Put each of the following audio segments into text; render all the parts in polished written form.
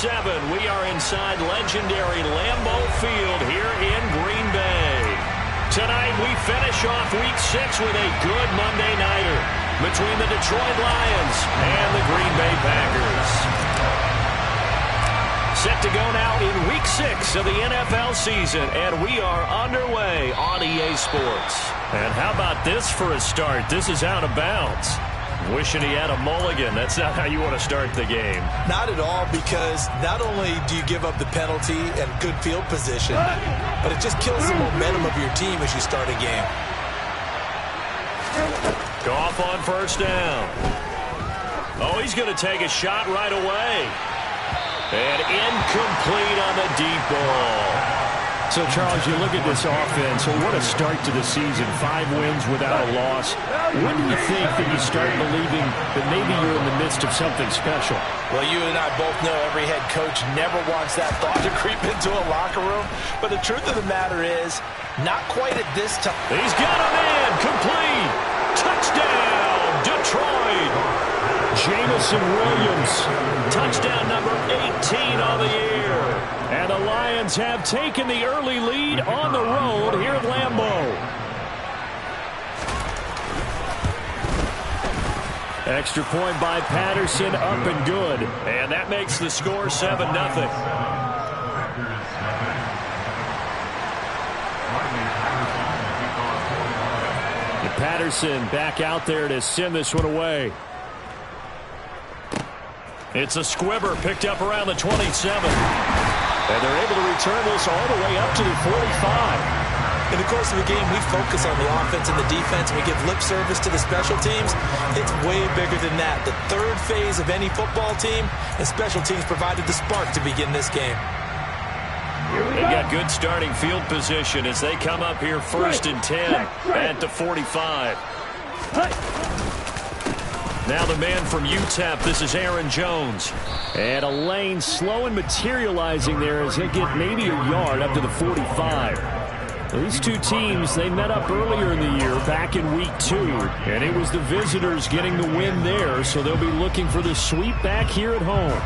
We are inside legendary Lambeau Field here in Green Bay. Tonight we finish off Week 6 with a good Monday nighter between the Detroit Lions and the Green Bay Packers. Set to go now in Week 6 of the NFL season, and we are underway on EA Sports. And how about this for a start? This is out of bounds. Wishing he had a mulligan. That's not how you want to start the game. Not at all, because not only do you give up the penalty and good field position, but it just kills the momentum of your team as you start a game. Goff on first down. Oh, he's going to take a shot right away. And incomplete on the deep ball. So, Charles, you look at this offense, so what a start to the season. 5 wins without a loss. When do you think that you start believing that maybe you're in the midst of something special? Well, you and I both know every head coach never wants that thought to creep into a locker room. But the truth of the matter is, not quite at this time. He's got a man. Complete. Touchdown, Detroit. Jamison Williams. Touchdown number 18 on the year. And the Lions have taken the early lead on the road here at Lambeau. Extra point by Patterson, up and good. And that makes the score 7-0. Patterson back out there to send this one away. It's a squibber picked up around the 27. And they're able to return this all the way up to the 45. In the course of the game, we focus on the offense and the defense, and we give lip service to the special teams. It's way bigger than that. The third phase of any football team, and special teams provided the spark to begin this game. They got good starting field position as they come up here 1st and 10 at the 45. Now the man from UTEP, this is Aaron Jones. And a lane slow and materializing there as he'll get maybe a yard up to the 45. These two teams, they met up earlier in the year back in Week 2. And it was the visitors getting the win there, so they'll be looking for the sweep back here at home.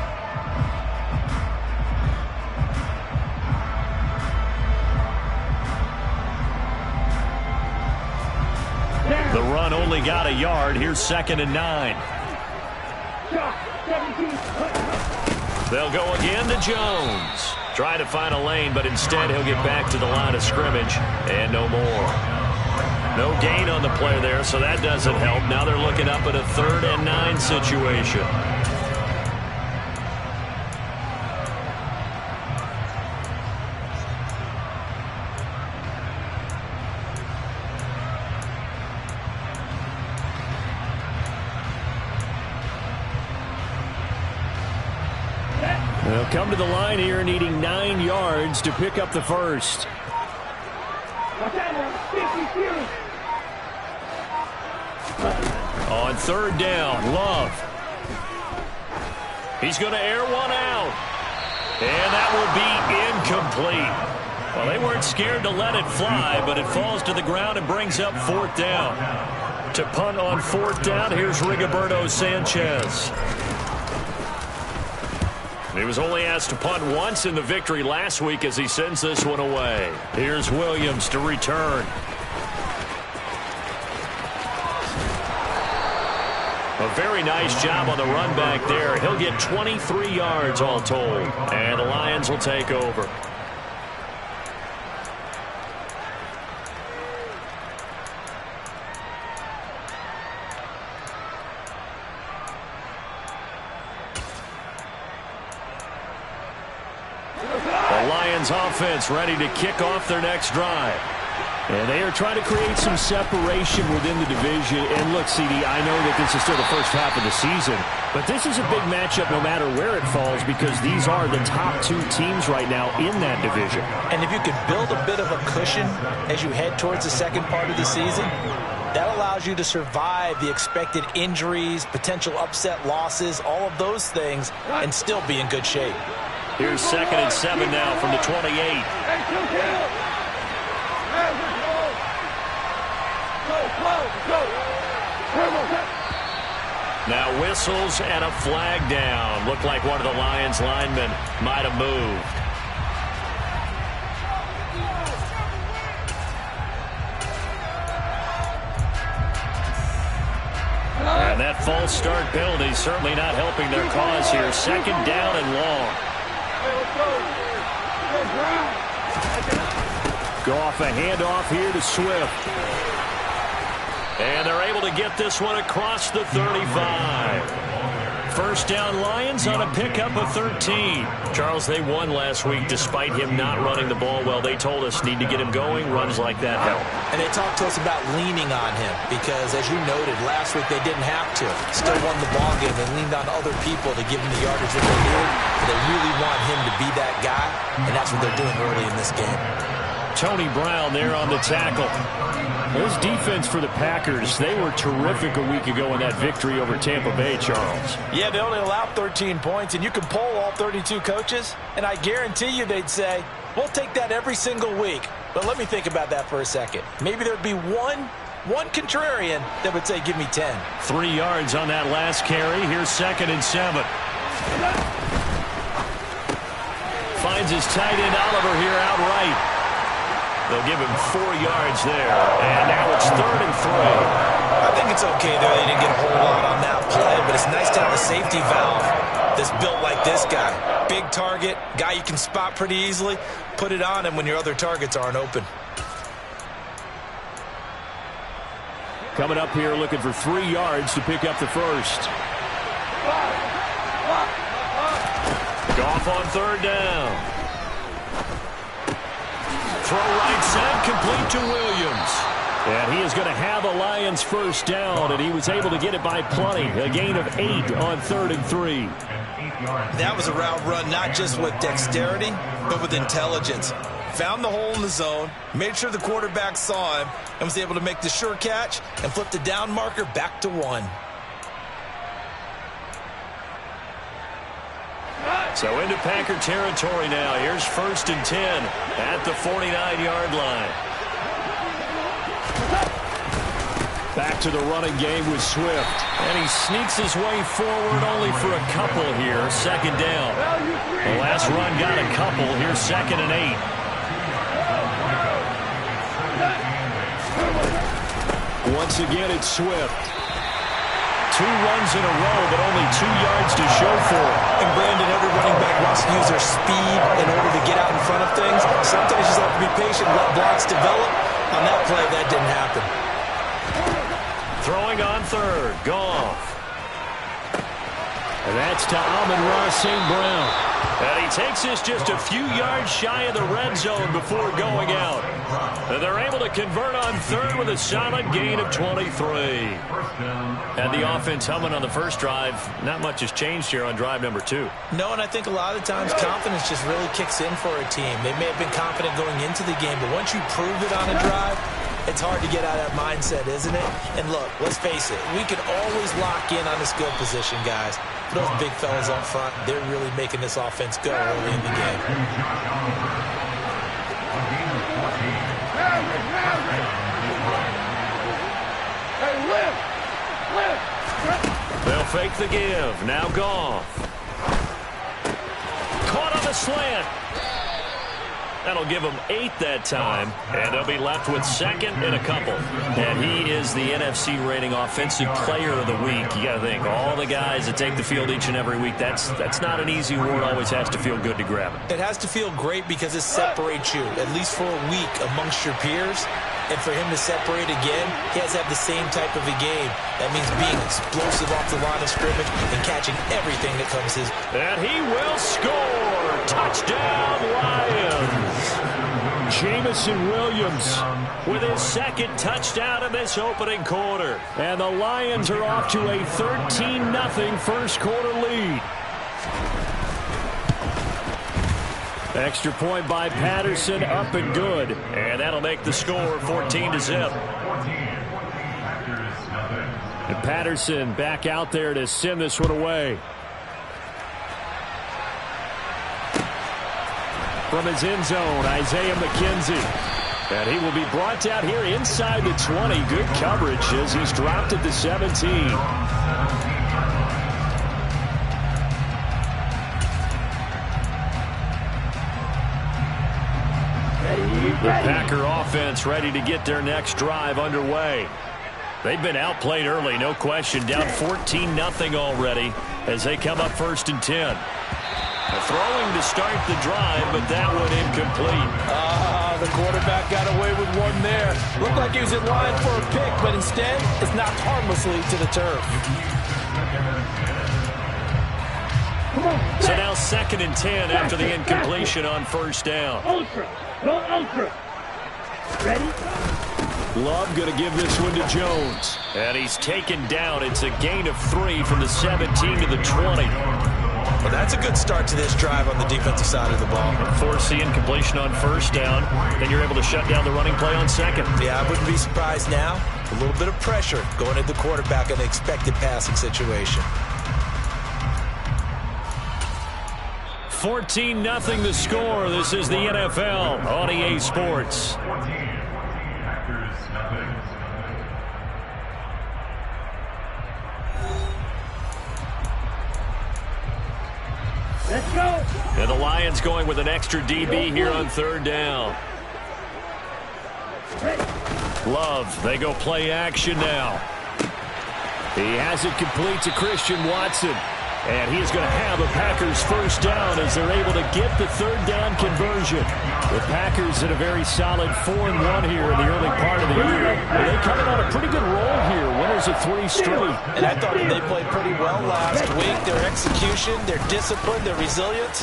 The run only got a yard. Here's 2nd and 9. They'll go again to Jones. Trying to find a lane, but instead he'll get back to the line of scrimmage. And no more. No gain on the play there, so that doesn't help. Now they're looking up at a 3rd and 9 situation. They'll come to the line here needing 9 yards to pick up the first. On 3rd down, Love. He's going to air one out. And that will be incomplete. Well, they weren't scared to let it fly, but it falls to the ground and brings up 4th down. To punt on 4th down, here's Rigoberto Sanchez. He was only asked to punt once in the victory last week as he sends this one away. Here's Williams to return. A very nice job on the run back there. He'll get 23 yards all told. And the Lions will take over. Offense ready to kick off their next drive. And they are trying to create some separation within the division. And look, CD, I know that this is still the first half of the season, but this is a big matchup no matter where it falls because these are the top 2 teams right now in that division. And if you could build a bit of a cushion as you head towards the second part of the season, that allows you to survive the expected injuries, potential upset losses, all of those things, and still be in good shape. Here's 2nd and 7 now from the 28. Now whistles and a flag down. Looked like one of the Lions linemen might have moved. And that false start penalty certainly not helping their cause here. Second down and long. Goff a handoff here to Swift. And they're able to get this one across the 35. First down Lions on a pickup of 13. Charles, they won last week despite him not running the ball well. They told us need to get him going. Runs like that help. And they talked to us about leaning on him because, as you noted, last week they didn't have to. Still won the ball game. They leaned on other people to give him the yardage that they needed. But they really want him to be that guy, and that's what they're doing early in this game. Tony Brown there on the tackle. This defense for the Packers, they were terrific a week ago in that victory over Tampa Bay, Charles. Yeah, they only allowed 13 points, and you can poll all 32 coaches, and I guarantee you they'd say, we'll take that every single week. But let me think about that for a second. Maybe there'd be one contrarian that would say, give me 10. 3 yards on that last carry. Here's 2nd and 7. Finds his tight end Oliver here outright. They'll give him 4 yards there. And now it's 3rd and 3. I think it's okay there. They didn't get a whole lot on that play, but it's nice to have a safety valve that's built like this guy. Big target, guy you can spot pretty easily. Put it on him when your other targets aren't open. Coming up here looking for 3 yards to pick up the first. Goff on 3rd down. Throw right side, complete to Williams. And he is going to have a Lions first down, and he was able to get it by plenty. A gain of 8 on 3rd and 3. That was a route run not just with dexterity, but with intelligence. Found the hole in the zone, made sure the quarterback saw him, and was able to make the sure catch and flip the down marker back to 1. So into Packer territory now. Here's 1st and 10 at the 49-yard line. Back to the running game with Swift. And he sneaks his way forward only for a couple here. 2nd down. The last run got a couple. Here's 2nd and 8. Once again, it's Swift. 2 runs in a row, but only 2 yards to show for it. And Brandon, every running back wants to use their speed in order to get out in front of things. Sometimes you just have to be patient, let blocks develop. On that play, that didn't happen. Throwing on 3rd, Goff. And that's to Amon-Ra St. Brown. And he takes this just a few yards shy of the red zone before going out. And they're able to convert on 3rd with a solid gain of 23. And the offense humming on the first drive. Not much has changed here on drive number 2. No, and I think a lot of times confidence just really kicks in for a team. They may have been confident going into the game, but once you prove it on a drive, it's hard to get out of that mindset, isn't it? And look, let's face it, we can always lock in on the skill position, guys. For those big fellas up front, they're really making this offense go early in the game. They'll fake the give. Now Goff. Caught on the slant. That'll give them 8 that time, and they'll be left with 2nd and a couple. And he is the NFC rating Offensive Player of the Week. You got to think, all the guys that take the field each and every week, that's not an easy award. Always has to feel good to grab it. It has to feel great because it separates you, at least for a week, amongst your peers. And for him to separate again, he has to have the same type of a game. That means being explosive off the line of scrimmage and catching everything that comes his way. And he will score. Touchdown, Lions. Jamison Williams with his 2nd touchdown in this opening quarter. And the Lions are off to a 13-0 first quarter lead. Extra point by Patterson, up and good. And that'll make the score 14-0. And Patterson back out there to send this one away. From his end zone, Isaiah McKenzie. And he will be brought down here inside the 20. Good coverage as he's dropped at the 17. The Packer offense ready to get their next drive underway. They've been outplayed early, no question. Down 14-0 already as they come up 1st and 10. Throwing to start the drive, but that one incomplete. The quarterback got away with one there. Looked like he was in line for a pick, but instead it's knocked harmlessly to the turf. So now 2nd and 10 after the incompletion on 1st down. Ultra. Go ultra. Ready? Love going to give this one to Jones. And he's taken down. It's a gain of 3 from the 17 to the 20. Well, that's a good start to this drive on the defensive side of the ball. Force the incompletion on 1st down, and you're able to shut down the running play on 2nd. Yeah, I wouldn't be surprised now. A little bit of pressure going at the quarterback in an expected passing situation. 14-0 the score. This is the NFL on EA Sports. Let's go. And the Lions going with an extra DB here on 3rd down. Love, they go play action now. He has it complete to Christian Watson. And he is going to have a Packers 1st down as they're able to get the 3rd down conversion. The Packers in a very solid 4-1 here in the early part of the year. They're coming on a pretty good roll here. Winners of 3 straight. And I thought they played pretty well last week. Their execution, their discipline, their resilience,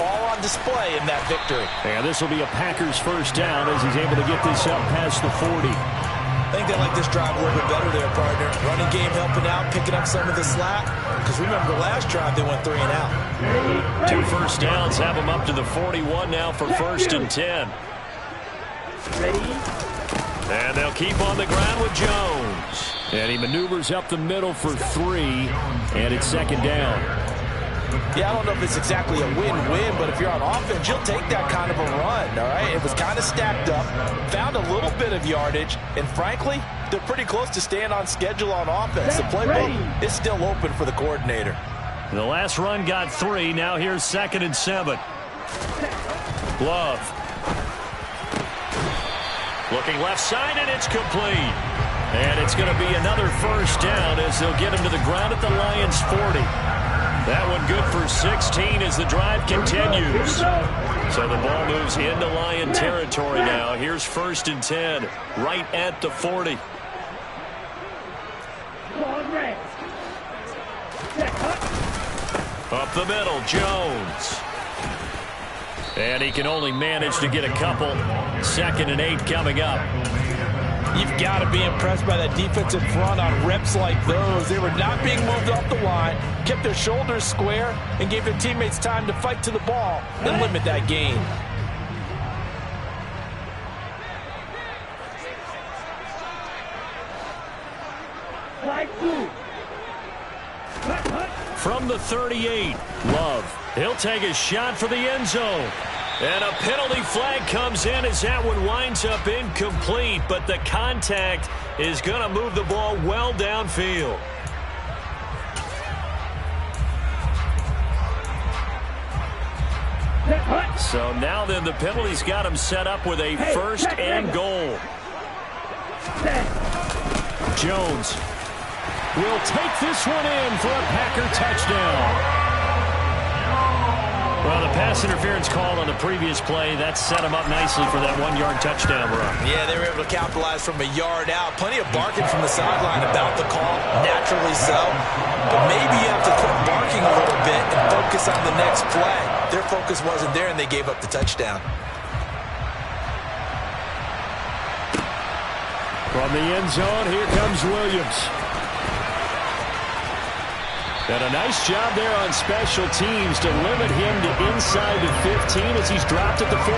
all on display in that victory. And this will be a Packers 1st down as he's able to get this up past the 40. I think they like this drive a little bit better there, partner. Running game helping out, picking up some of the slack. Because remember, the last drive they went 3 and out. 2 1st downs have them up to the 41 now for 1st and 10. Ready? And they'll keep on the ground with Jones. And he maneuvers up the middle for 3, and it's 2nd down. Yeah, I don't know if it's exactly a win-win, but if you're on offense, you'll take that kind of a run, all right? It was kind of stacked up, found a little bit of yardage, and frankly, they're pretty close to staying on schedule on offense. The playbook is still open for the coordinator. The last run got 3. Now here's 2nd and 7. Love. Looking left side, and it's complete. And it's going to be another 1st down as they'll get him to the ground at the Lions' 40. That one good for 16 as the drive continues. So the ball moves into Lion territory now. Here's 1st and 10, right at the 40. Up the middle, Jones. And he can only manage to get a couple. 2nd and 8 coming up. You've got to be impressed by that defensive front on reps like those. They were not being moved off the line, kept their shoulders square, and gave their teammates time to fight to the ball and limit that gain. From the 38, Love. He'll take a shot for the end zone. And a penalty flag comes in as that one winds up incomplete, but the contact is going to move the ball well downfield. So now then the penalty's got him set up with a 1st and goal. Jones will take this one in for a Packer touchdown. Well, the pass interference call on the previous play, that set him up nicely for that 1-yard touchdown run. Yeah, they were able to capitalize from a yard out. Plenty of barking from the sideline about the call, naturally so. But maybe you have to quit barking a little bit and focus on the next play. Their focus wasn't there, and they gave up the touchdown. From the end zone, here comes Williams. And a nice job there on special teams to limit him to inside the 15 as he's dropped at the 14.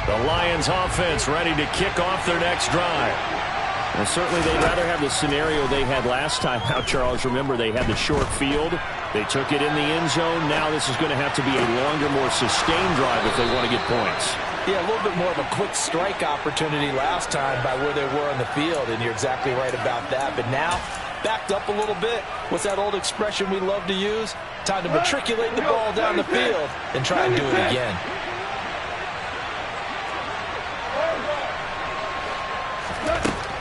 The Lions offense ready to kick off their next drive. Well, certainly they'd rather have the scenario they had last time out, Charles. Remember, they had the short field. They took it in the end zone. Now this is going to have to be a longer, more sustained drive if they want to get points. Yeah, a little bit more of a quick strike opportunity last time by where they were on the field, and you're exactly right about that. But now, backed up a little bit. What's that old expression we love to use? Time to matriculate the ball down the field and try and do it again.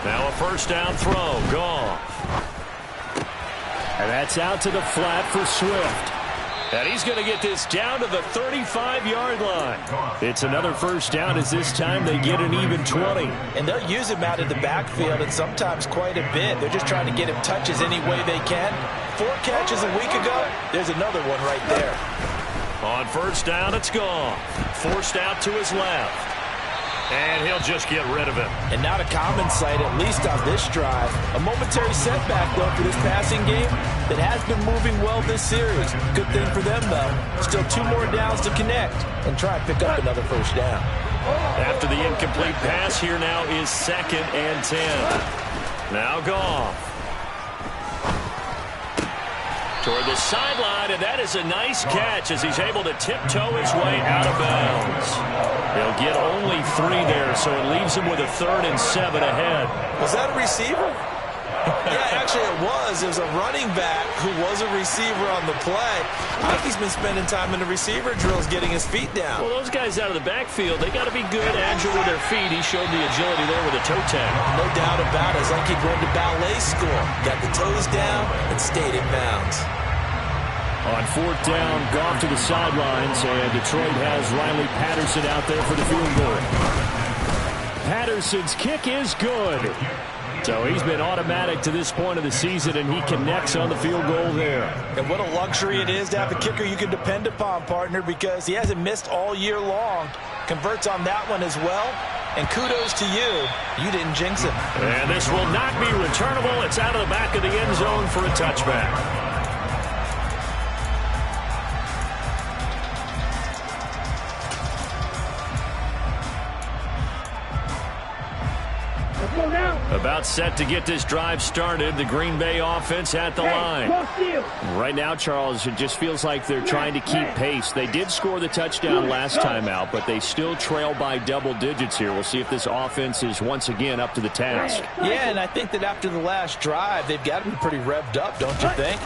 Now a first down throw. Goff. And that's out to the flat for Swift. And he's going to get this down to the 35-yard line. It's another first down as this time they get an even 20. And they'll use him out of the backfield and sometimes quite a bit. They're just trying to get him touches any way they can. 4 catches a week ago. There's another one right there. On first down, it's Goff. Forced out to his left. And he'll just get rid of it. And not a common sight, at least on this drive. A momentary setback, though, for this passing game that has been moving well this series. Good thing for them, though. Still 2 more downs to connect and try and pick up another first down. After the incomplete pass, here now is 2nd and 10. Now Goff. Toward the sideline, and that is a nice catch as he's able to tiptoe his way out of bounds. He'll get only 3 there, so it leaves him with a 3rd and 7 ahead. Was that a receiver? Yeah, actually it was. It was a running back who was a receiver on the play. I think he's been spending time in the receiver drills getting his feet down. Well, those guys out of the backfield, they got to be good, agile with their feet. He showed the agility there with a toe tag. No doubt about it. It's like he'd gone to ballet school. Got the toes down and stayed in bounds. On 4th down, Goff to the sidelines, and Detroit has Riley Patterson out there for the field goal. Patterson's kick is good. So he's been automatic to this point of the season, and he connects on the field goal there. And what a luxury it is to have a kicker you can depend upon, partner, because he hasn't missed all year long. Converts on that one as well. And kudos to you. You didn't jinx him. And this will not be returnable. It's out of the back of the end zone for a touchback. About set to get this drive started. The Green Bay offense at the line. Right now, Charles, it just feels like they're trying to keep pace. They did score the touchdown last time out, but they still trail by double digits here. We'll see if this offense is once again up to the task. Yeah, and I think that after the last drive, they've got to be pretty revved up, don't you think?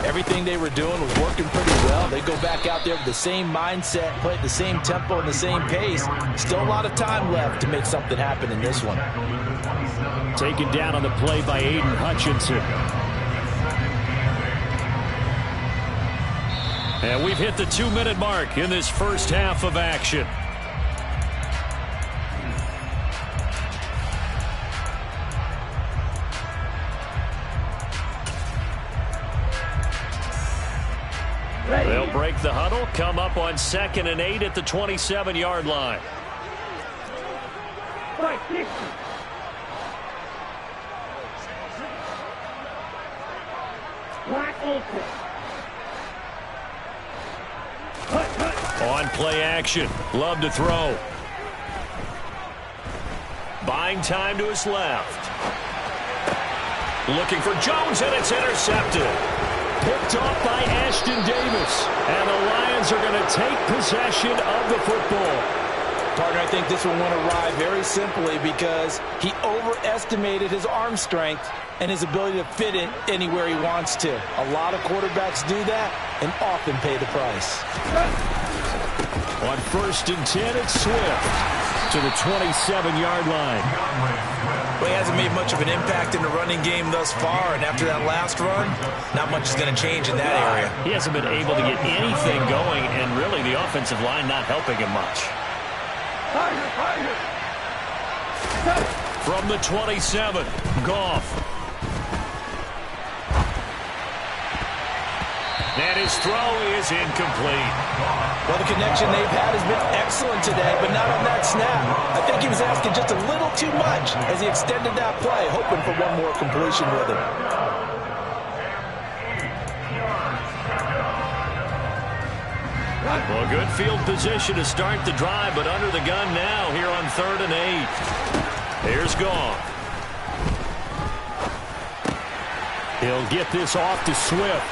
Everything they were doing was working pretty well. They go back out there with the same mindset, play at the same tempo and the same pace. Still a lot of time left to make something happen in this one. Taken down on the play by Aiden Hutchinson. And we've hit the 2-minute mark in this first half of action. They'll break the huddle, come up on 2nd and 8 at the 27-yard line. On play action. Love to throw. Buying time to his left. Looking for Jones, and it's intercepted. Picked off by Ashton Davis. And the Lions are going to take possession of the football. Partner, I think this one went awry very simply because he overestimated his arm strength and his ability to fit it anywhere he wants to. A lot of quarterbacks do that and often pay the price. On 1st and 10, it's Swift to the 27-yard line. Well, he hasn't made much of an impact in the running game thus far, and after that last run, not much is going to change in that area. He hasn't been able to get anything going, and really the offensive line not helping him much. From the 27, Goff. And his throw is incomplete. Well, the connection they've had has been excellent today, but not on that snap. I think he was asking just a little too much as he extended that play, hoping for one more completion with him. Well, good field position to start the drive, but under the gun now here on 3rd and 8. Here's Goff. He'll get this off to Swift.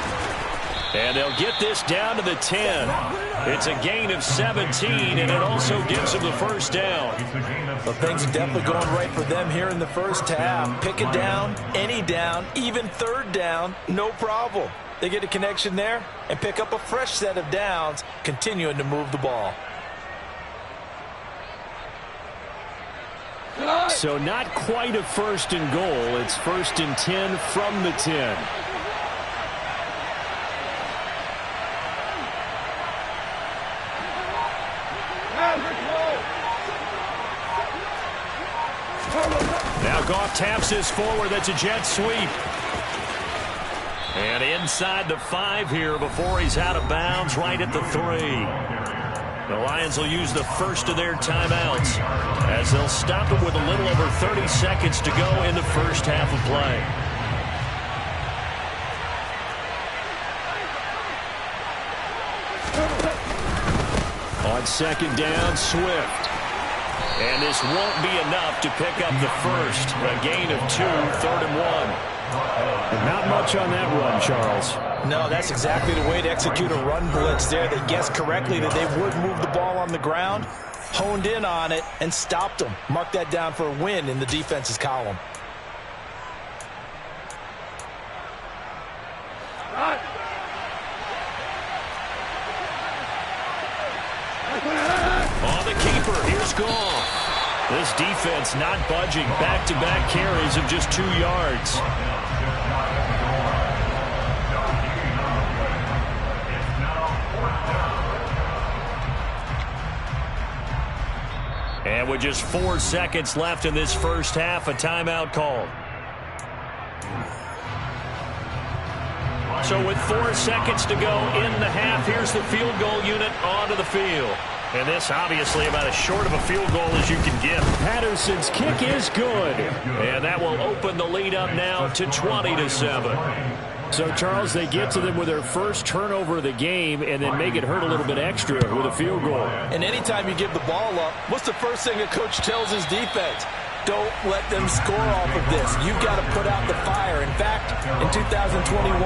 And they'll get this down to the 10. It's a gain of 17, and it also gives them the first down. Well, things are definitely going right for them here in the first half. Pick a down, any down, even third down, no problem. They get a connection there and pick up a fresh set of downs, continuing to move the ball. So not quite a first and goal. It's first and 10 from the 10. Now Goff taps this forward. That's a jet sweep. And inside the 5 here before he's out of bounds, right at the 3. The Lions will use the first of their timeouts as they'll stop it with a little over 30 seconds to go in the first half of play. On second down, Swift. And this won't be enough to pick up the first. A gain of 2, 3rd and 1. And not much on that run, Charles. No, that's exactly the way to execute a run blitz there. They guessed correctly that they would move the ball on the ground, honed in on it, and stopped them. Mark that down for a win in the defense's column. On the keeper, here's Goff. This defense not budging. Back-to-back carries of just 2 yards. And with just 4 seconds left in this first half, a timeout called. So with 4 seconds to go in the half, here's the field goal unit onto the field. And this obviously about as short of a field goal as you can get. Patterson's kick is good. And that will open the lead up now to 20-7. So, Charles, they get to them with their first turnover of the game and then make it hurt a little bit extra with a field goal. And anytime you give the ball up, what's the first thing a coach tells his defense? Don't let them score off of this. You've got to put out the fire. In fact, in 2021,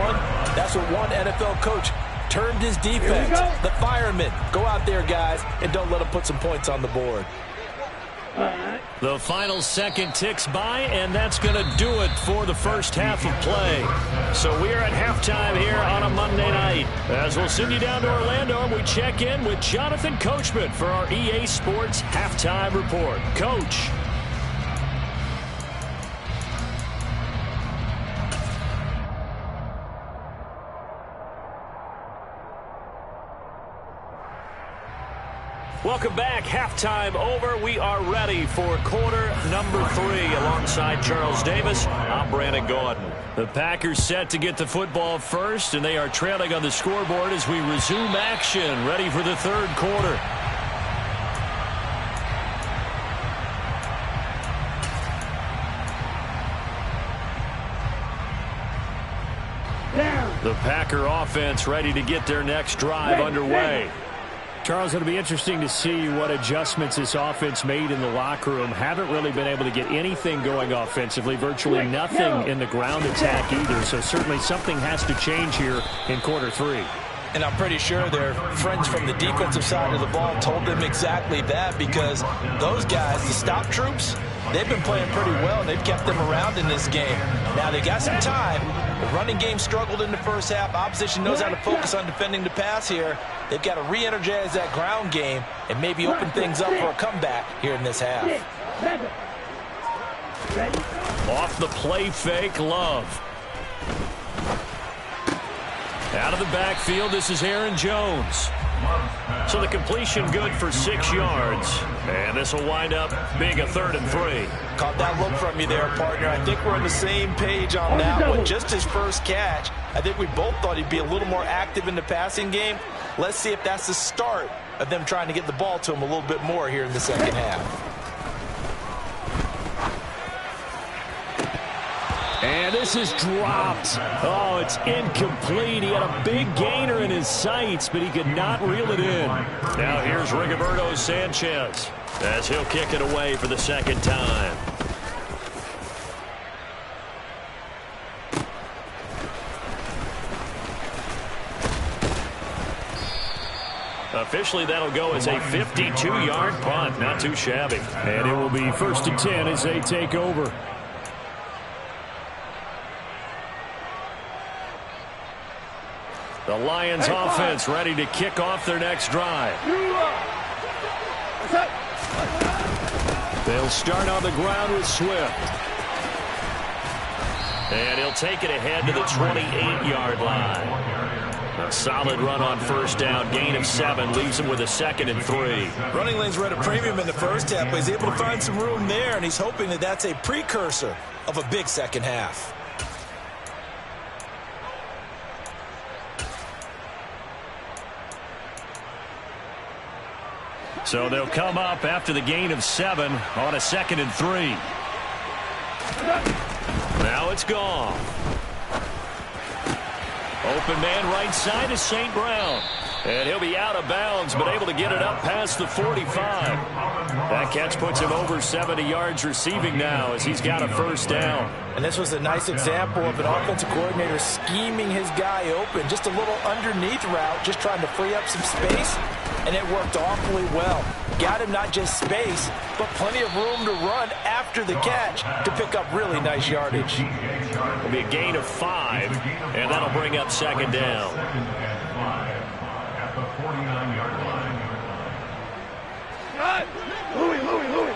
that's what one NFL coach termed his defense. The firemen. Go out there, guys, and don't let them put some points on the board. The final second ticks by, and that's going to do it for the first half of play. So we are at halftime here on a Monday night. As we'll send you down to Orlando, and we check in with Jonathan Coachman for our EA Sports Halftime Report. Coach. Welcome back. Halftime over. We are ready for quarter number 3. Alongside Charles Davis, I'm Brandon Gordon. The Packers set to get the football first, and they are trailing on the scoreboard as we resume action, ready for the third quarter. The Packer offense ready to get their next drive underway. Charles, it'll be interesting to see what adjustments this offense made in the locker room. Haven't really been able to get anything going offensively, virtually nothing in the ground attack either. So certainly something has to change here in quarter 3. And I'm pretty sure their friends from the defensive side of the ball told them exactly that, because those guys, the stop troops, they've been playing pretty well. They've kept them around in this game. Now they got some time. The running game struggled in the first half. Opposition knows how to focus on defending the pass here. They've got to re-energize that ground game and maybe open things up for a comeback here in this half. Off the play fake, Love. Out of the backfield, this is Aaron Jones. So the completion good for 6 yards. And this will wind up being a 3rd and 3. Caught that look from you there, partner. I think we're on the same page on that one. Just his first catch. I think we both thought he'd be a little more active in the passing game. Let's see if that's the start of them trying to get the ball to him a little bit more here in the second half. And this is dropped. Oh, it's incomplete. He had a big gainer in his sights, but he could not reel it in. Now here's Rigoberto Sanchez as he'll kick it away for the second time. officially that'll go as a 52-yard punt. Not too shabby. And it will be 1st and 10 as they take over. The Lions offense ready to kick off their next drive. They'll start on the ground with Swift. And he'll take it ahead to the 28-yard line. A solid run on 1st down. Gain of 7 leaves him with a 2nd and 3. Running lanes were at a premium in the first half, but he's able to find some room there, and he's hoping that that's a precursor of a big second half. So they'll come up after the gain of 7 on a 2nd and 3. Now it's gone. Open man right side is St. Brown. And he'll be out of bounds, but able to get it up past the 45. That catch puts him over 70 yards receiving now as he's got a 1st down. And this was a nice example of an offensive coordinator scheming his guy open. Just a little underneath route, just trying to free up some space. And it worked awfully well. Got him not just space, but plenty of room to run after the catch to pick up really nice yardage. It'll be a gain of 5, and that'll bring up 2nd down. At the 49-yard line. Louis.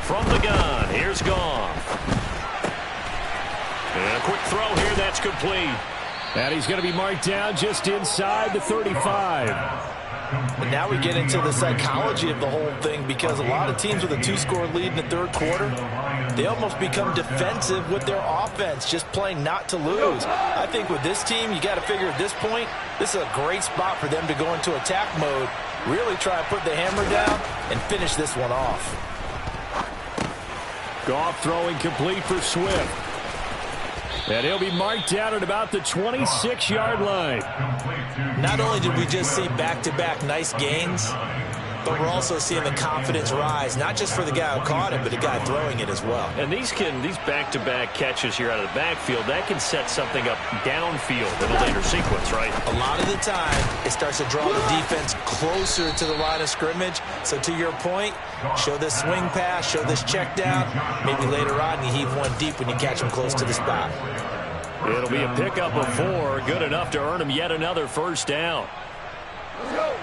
From the gun, here's Goff. And a quick throw here, that's complete. And he's going to be marked down just inside the 35. And now we get into the psychology of the whole thing, because a lot of teams with a 2-score lead in the 3rd quarter, they almost become defensive with their offense, just playing not to lose. I think with this team, you got to figure at this point, this is a great spot for them to go into attack mode, really try and put the hammer down and finish this one off. Goff throwing complete for Swift. And he'll be marked down at about the 26-yard line. Not only did we just see back-to-back nice gains, but we're also seeing the confidence rise, not just for the guy who caught it, but the guy throwing it as well. And these back-to-back catches here out of the backfield, that can set something up downfield in a later sequence, right? A lot of the time, it starts to draw the defense closer to the line of scrimmage. So to your point, show this swing pass, show this check down. Maybe later on you heave one deep when you catch him close to the spot. It'll be a pickup of 4, good enough to earn him yet another 1st down. Let's go.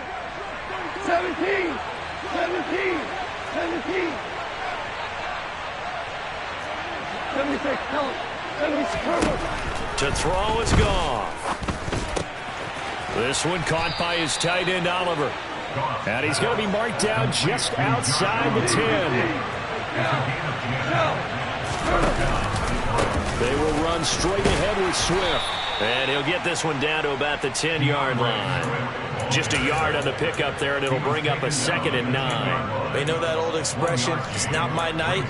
17. 17. Tell him. 76. To throw is Goff. This one caught by his tight end, Oliver. And he's going to be marked down just outside the 10. They will run straight ahead with Swift. And he'll get this one down to about the 10-yard line. Just a yard on the pickup there, and it'll bring up a 2nd and 9. They know that old expression, it's not my night.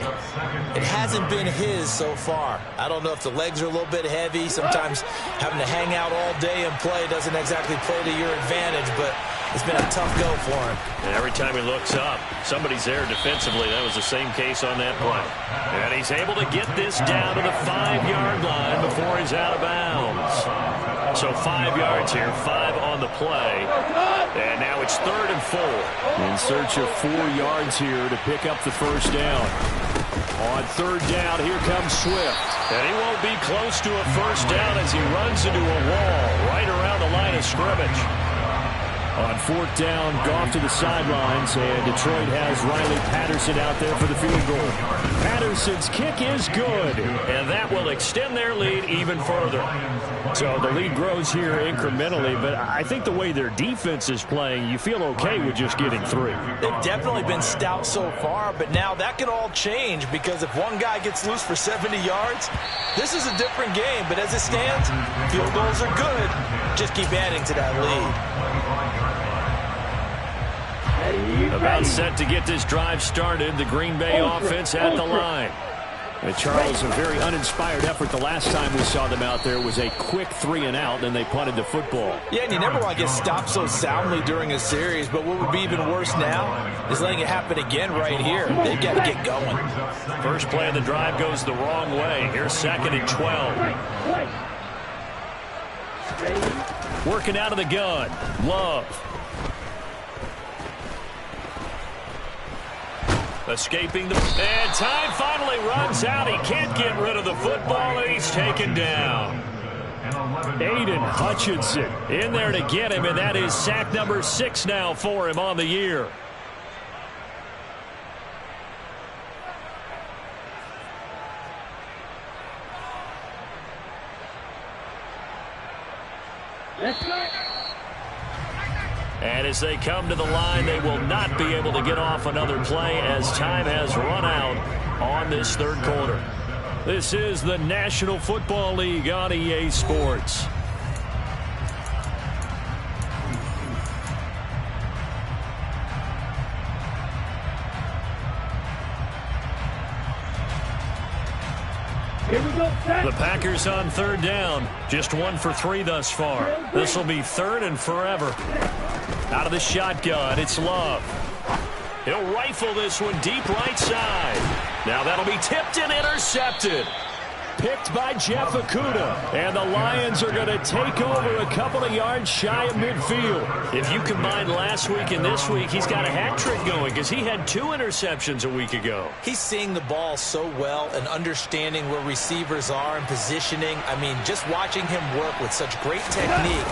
It hasn't been his so far. I don't know if the legs are a little bit heavy. Sometimes having to hang out all day and play doesn't exactly play to your advantage, but it's been a tough go for him. And every time he looks up, somebody's there defensively. That was the same case on that play. And he's able to get this down to the 5-yard line before he's out of bounds. So 5 yards here, 5 on the play. And now it's 3rd and 4. In search of 4 yards here to pick up the 1st down. On 3rd down, here comes Swift. And he won't be close to a 1st down as he runs into a wall right around the line of scrimmage. On 4th down, Goff to the sidelines, and Detroit has Riley Patterson out there for the field goal. Patterson's kick is good. And that will extend their lead even further. So the lead grows here incrementally, but I think the way their defense is playing, you feel okay with just getting 3. They've definitely been stout so far, but now that could all change, because if one guy gets loose for 70 yards, this is a different game. But as it stands, field goals are good. Just keep adding to that lead. About set to get this drive started. The Green Bay offense at the line. And Charles, a very uninspired effort the last time we saw them out there was a quick 3-and-out, then they punted the football. Yeah, and you never want to get stopped so soundly during a series, but what would be even worse now is letting it happen again right here. They've got to get going. First play of the drive goes the wrong way. Here's 2nd and 12. Working out of the gun. Love. Escaping the... And time finally runs out. He can't get rid of the football, and he's taken down. Aiden Hutchinson in there to get him, and that is sack number 6 now for him on the year. And as they come to the line, they will not be able to get off another play as time has run out on this third quarter. This is the National Football League on EA Sports. The Packers on 3rd down. Just 1 for 3 thus far. This will be 3rd and forever. Out of the shotgun, it's Love. He'll rifle this one deep right side. Now that'll be tipped and intercepted. Picked by Jeff Okudah. And the Lions are going to take over a couple of yards shy of midfield. If you combine last week and this week, he's got a hat trick going because he had 2 interceptions a week ago. He's seeing the ball so well and understanding where receivers are and positioning. I mean, just watching him work with such great technique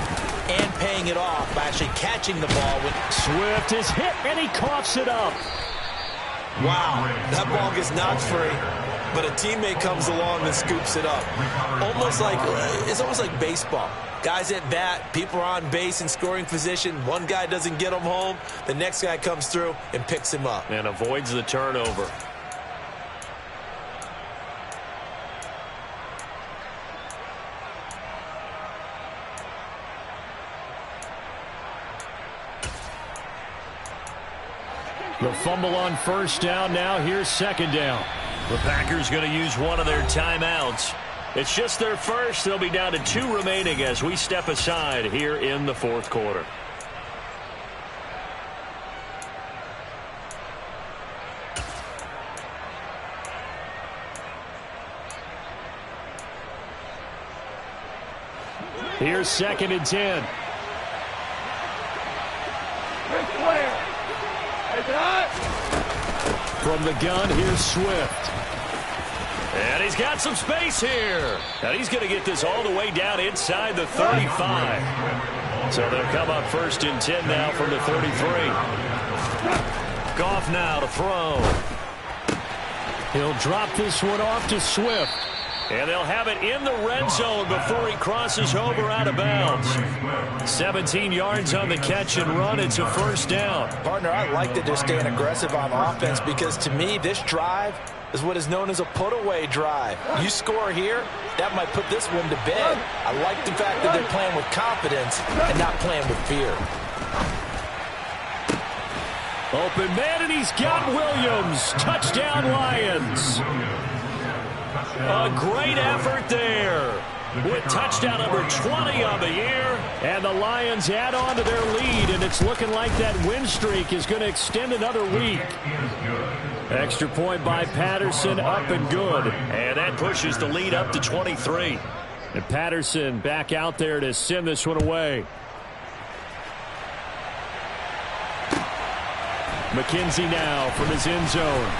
and paying it off by actually catching the ball. Swift is hit, and he coughs it up. Wow, that ball gets knocked free, but a teammate comes along and scoops it up. It's almost like baseball. Guys at bat, people are on base in scoring position. One guy doesn't get him home. The next guy comes through and picks him up. And avoids the turnover. The fumble on 1st down. Now here's 2nd down. The Packers going to use one of their timeouts. It's just their first. They'll be down to 2 remaining as we step aside here in the 4th quarter. Here's 2nd and 10. From the gun, here's Swift. And he's got some space here. Now he's going to get this all the way down inside the 35. So they'll come up 1st and 10 now from the 33. Goff now to throw. He'll drop this one off to Swift. And they'll have it in the red zone before he crosses over out of bounds. 17 yards on the catch and run. It's a 1st down. Partner, I like that they're staying aggressive on offense because to me, this drive is what is known as a put-away drive. You score here, that might put this one to bed. I like the fact that they're playing with confidence and not playing with fear. Open man, and he's got Williams. Touchdown, Lions. A great effort there with touchdown number 20 on the year. And the Lions add on to their lead, and it's looking like that win streak is going to extend another week. Extra point by Patterson, up and good. And that pushes the lead up to 23. And Patterson back out there to send this one away. McKenzie now from his end zone.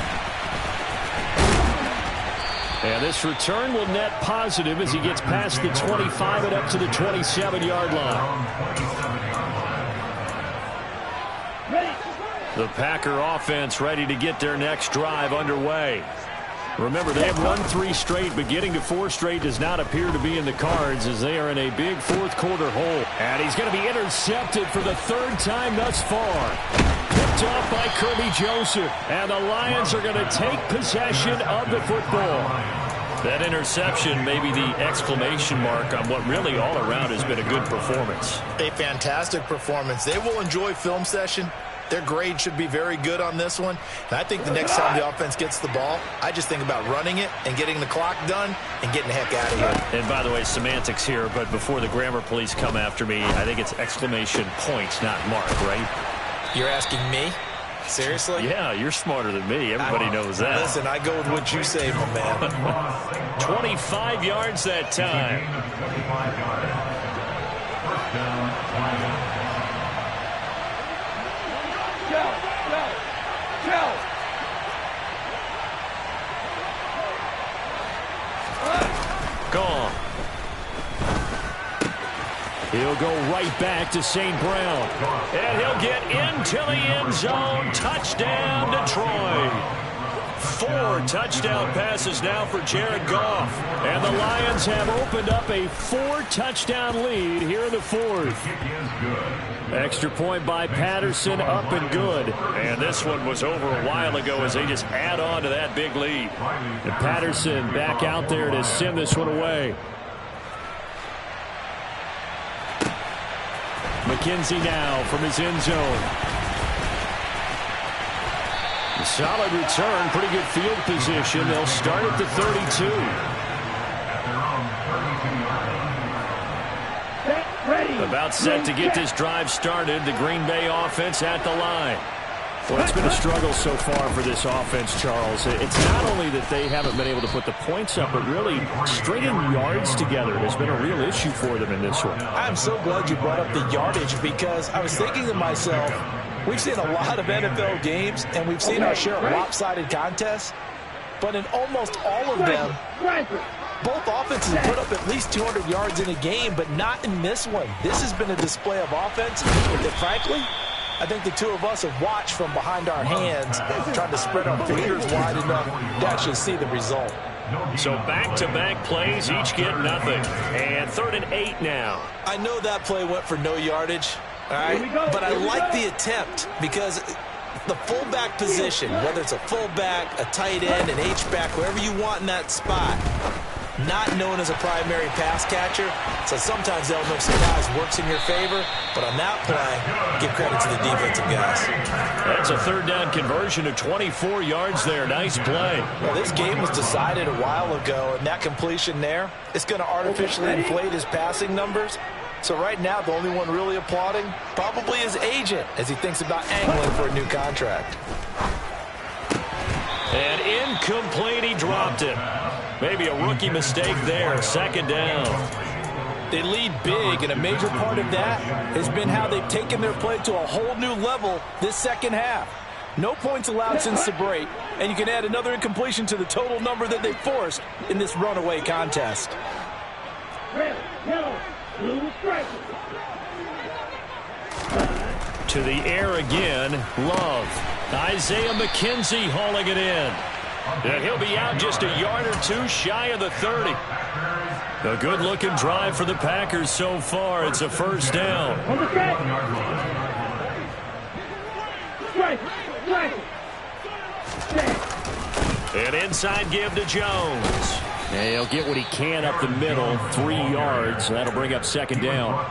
And this return will net positive as he gets past the 25 and up to the 27-yard line. The Packer offense ready to get their next drive underway. Remember, they have run 3 straight, but getting to 4 straight does not appear to be in the cards as they are in a big 4th quarter hole. And he's going to be intercepted for the 3rd time thus far. Picked off by Kirby Joseph. And the Lions are going to take possession of the football. That interception may be the exclamation mark on what really all around has been a good performance. A fantastic performance. They will enjoy film session. Their grade should be very good on this one. And I think the next time the offense gets the ball, I just think about running it and getting the clock done and getting the heck out of here. And by the way, semantics here, but before the grammar police come after me, I think it's exclamation point, not mark, right? You're asking me? Seriously? Yeah, you're smarter than me. Everybody knows that. Listen, I go with what you say, my man. 25 yards that time. Gone. He'll go right back to St. Brown. And he'll get into the end zone. Touchdown, Detroit. 4 touchdown passes now for Jared Goff. And the Lions have opened up a 4-touchdown lead here in the fourth. Extra point by Patterson, up and good. And this one was over a while ago as they just add on to that big lead. And Patterson back out there to send this one away. McKenzie now from his end zone. Solid return, pretty good field position. They'll start at the 32. About set to get this drive started. The Green Bay offense at the line. Well, it's been a struggle so far for this offense, Charles. It's not only that they haven't been able to put the points up, but really stringing yards together has been a real issue for them in this one. I'm so glad you brought up the yardage because I was thinking to myself, we've seen a lot of NFL games, and we've seen our share of lopsided contests, but in almost all of them, both offenses put up at least 200 yards in a game, but not in this one. This has been a display of offense that, frankly, I think the two of us have watched from behind our hands, trying to spread our fingers wide enough to actually see the result. So back-to-back plays, each get nothing. And 3rd and 8 now. I know that play went for no yardage, all right, but I like the attempt because the fullback position, whether it's a fullback, a tight end, an H-back, wherever you want in that spot, not known as a primary pass catcher, so sometimes the element of surprise works in your favor, but on that play, give credit to the defensive guys. That's a 3rd down conversion of 24 yards there. Nice play. Well, this game was decided a while ago, and that completion there is going to artificially inflate his passing numbers. So right now, the only one really applauding probably his agent as he thinks about angling for a new contract. And incomplete, he dropped it. Maybe a rookie mistake there. 2nd down. They lead big, and a major part of that has been how they've taken their play to a whole new level this second half. No points allowed since the break, and you can add another incompletion to the total number that they forced in this runaway contest. To the air again, Love. Isaiah McKenzie hauling it in. And he'll be out just a yard or two shy of the 30. A good-looking drive for the Packers so far. It's a 1st down. And inside give to Jones. And he'll get what he can up the middle, 3 yards. That'll bring up 2nd down.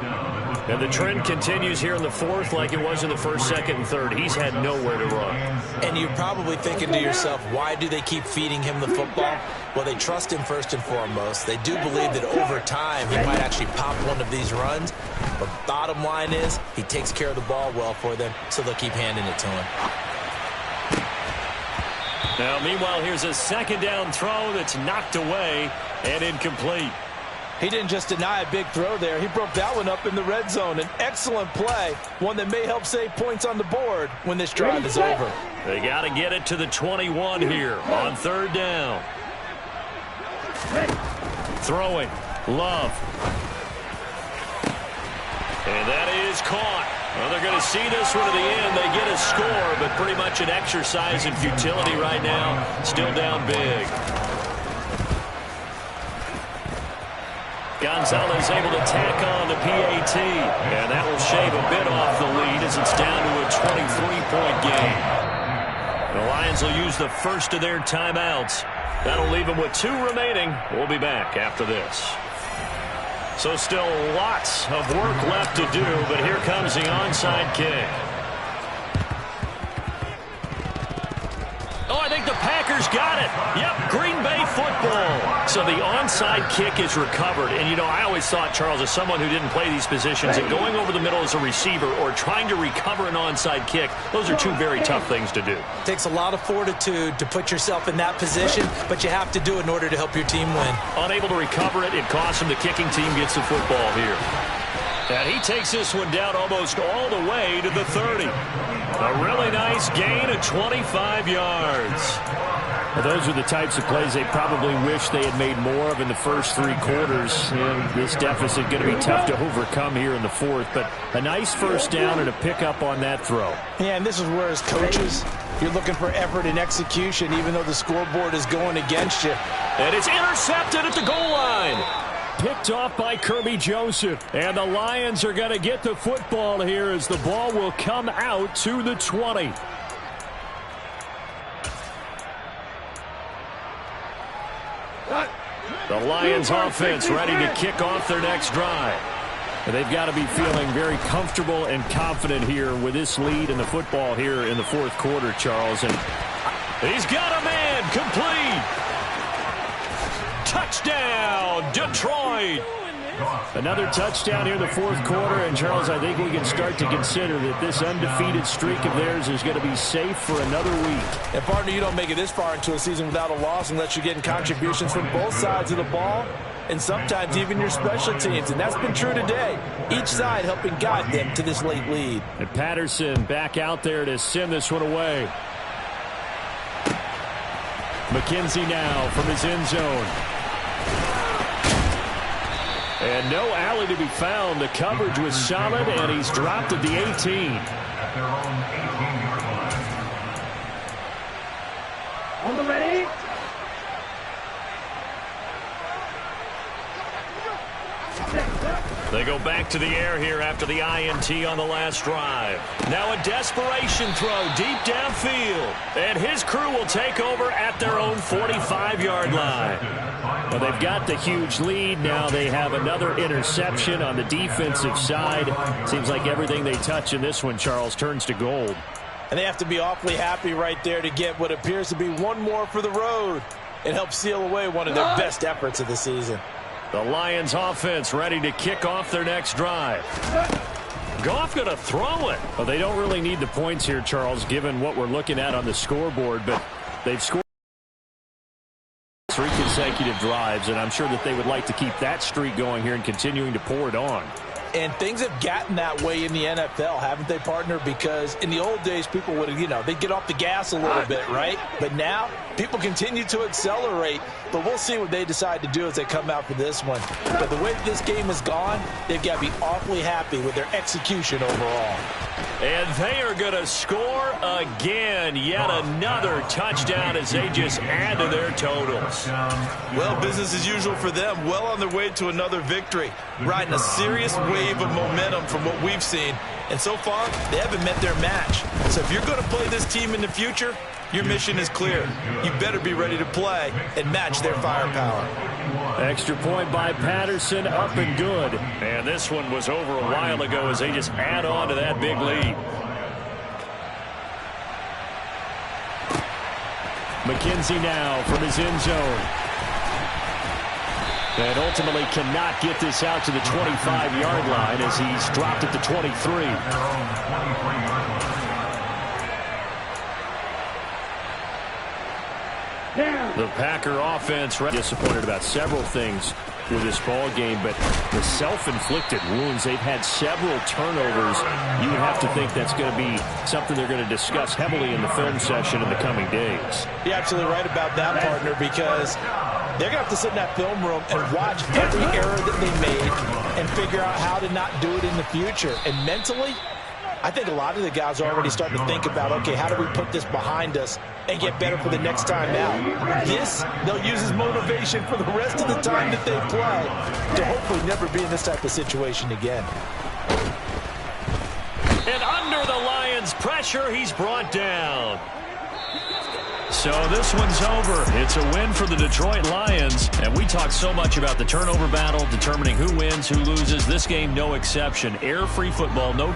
And the trend continues here in the 4th like it was in the 1st, 2nd, and 3rd. He's had nowhere to run. And you're probably thinking to yourself, why do they keep feeding him the football? Well, they trust him first and foremost. They do believe that over time he might actually pop one of these runs. But bottom line is he takes care of the ball well for them, so they'll keep handing it to him. Now, meanwhile, here's a 2nd down throw that's knocked away and incomplete. He didn't just deny a big throw there. He broke that one up in the red zone. An excellent play, one that may help save points on the board when this drive is over. They got to get it to the 21 here on 3rd down. Throwing. Love. And that is caught. Well, they're going to see this one to the end. They get a score, but pretty much an exercise in futility right now. Still down big. Gonzalez able to tack on the PAT, and that will shave a bit off the lead as it's down to a 23-point game. The Lions will use the first of their timeouts. That'll leave them with 2 remaining. We'll be back after this. So still lots of work left to do, but here comes the onside kick. Packers got it. Yep, Green Bay football. So the onside kick is recovered. And, you know, I always thought, Charles, as someone who didn't play these positions, that going over the middle as a receiver or trying to recover an onside kick, those are two very tough things to do. It takes a lot of fortitude to put yourself in that position, but you have to do it in order to help your team win. Unable to recover it, it costs him. The kicking team gets the football here. And he takes this one down almost all the way to the 30. A really nice gain of 25 yards. Well, those are the types of plays they probably wish they had made more of in the first 3 quarters. And this deficit going to be tough to overcome here in the fourth. But a nice first down and a pickup on that throw. Yeah, and this is where, as coaches, you're looking for effort and execution, even though the scoreboard is going against you. And it's intercepted at the goal line. Picked off by Kirby Joseph. And the Lions are going to get the football here as the ball will come out to the 20. The Lions offense ready to kick off their next drive. They've got to be feeling very comfortable and confident here with this lead in the football here in the fourth quarter, Charles. And he's got a man complete. Touchdown, Detroit. Another touchdown here in the fourth quarter. And, Charles, I think we can start to consider that this undefeated streak of theirs is going to be safe for another week. And, partner, you don't make it this far into a season without a loss unless you're getting contributions from both sides of the ball and sometimes even your special teams. And that's been true today. Each side helping guide them to this late lead. And Patterson back out there to send this one away. McKenzie now from his end zone. And no alley to be found. The coverage was solid, and he's dropped at the 18. At their own 18-yard line. On the ready. They go back to the air here after the INT on the last drive. Now a desperation throw deep downfield. And his crew will take over at their own 45-yard line. Well, they've got the huge lead. Now they have another interception on the defensive side. Seems like everything they touch in this one, Charles, turns to gold. And they have to be awfully happy right there to get what appears to be one more for the road. It helps seal away one of their best efforts of the season. The Lions offense ready to kick off their next drive. Goff going to throw it. Well, they don't really need the points here, Charles, given what we're looking at on the scoreboard, but they've scored 3 consecutive drives, and I'm sure that they would like to keep that streak going here and continuing to pour it on. And things have gotten that way in the NFL, haven't they, partner? Because in the old days, people would, they'd get off the gas a little bit, right? But now, people continue to accelerate. But we'll see what they decide to do as they come out for this one. But the way this game has gone, they've got to be awfully happy with their execution overall. And they are going to score again. Yet another touchdown as they just add to their totals. Well, business as usual for them. Well on their way to another victory. Riding a serious wave of momentum from what we've seen. And so far, they haven't met their match. So if you're going to play this team in the future, your mission is clear. You better be ready to play and match their firepower. Extra point by Patterson, up and good. And this one was over a while ago as they just add on to that big lead. McKenzie now from his end zone. And ultimately cannot get this out to the 25-yard line as he's dropped at the 23. The Packer offense disappointed about several things with this ball game, but the self-inflicted wounds, they've had several turnovers. You would have to think that's going to be something they're going to discuss heavily in the film session in the coming days. You're absolutely right about that, partner, because they're going to have to sit in that film room and watch every error that they made and figure out how to not do it in the future. And mentally, I think a lot of the guys are already starting to think about, okay, how do we put this behind us and get better for the next time out? This, they'll use as motivation for the rest of the time that they play to hopefully never be in this type of situation again. And under the Lions' pressure, he's brought down. So this one's over. It's a win for the Detroit Lions. And we talk so much about the turnover battle, determining who wins, who loses. This game, no exception. Error-free football, no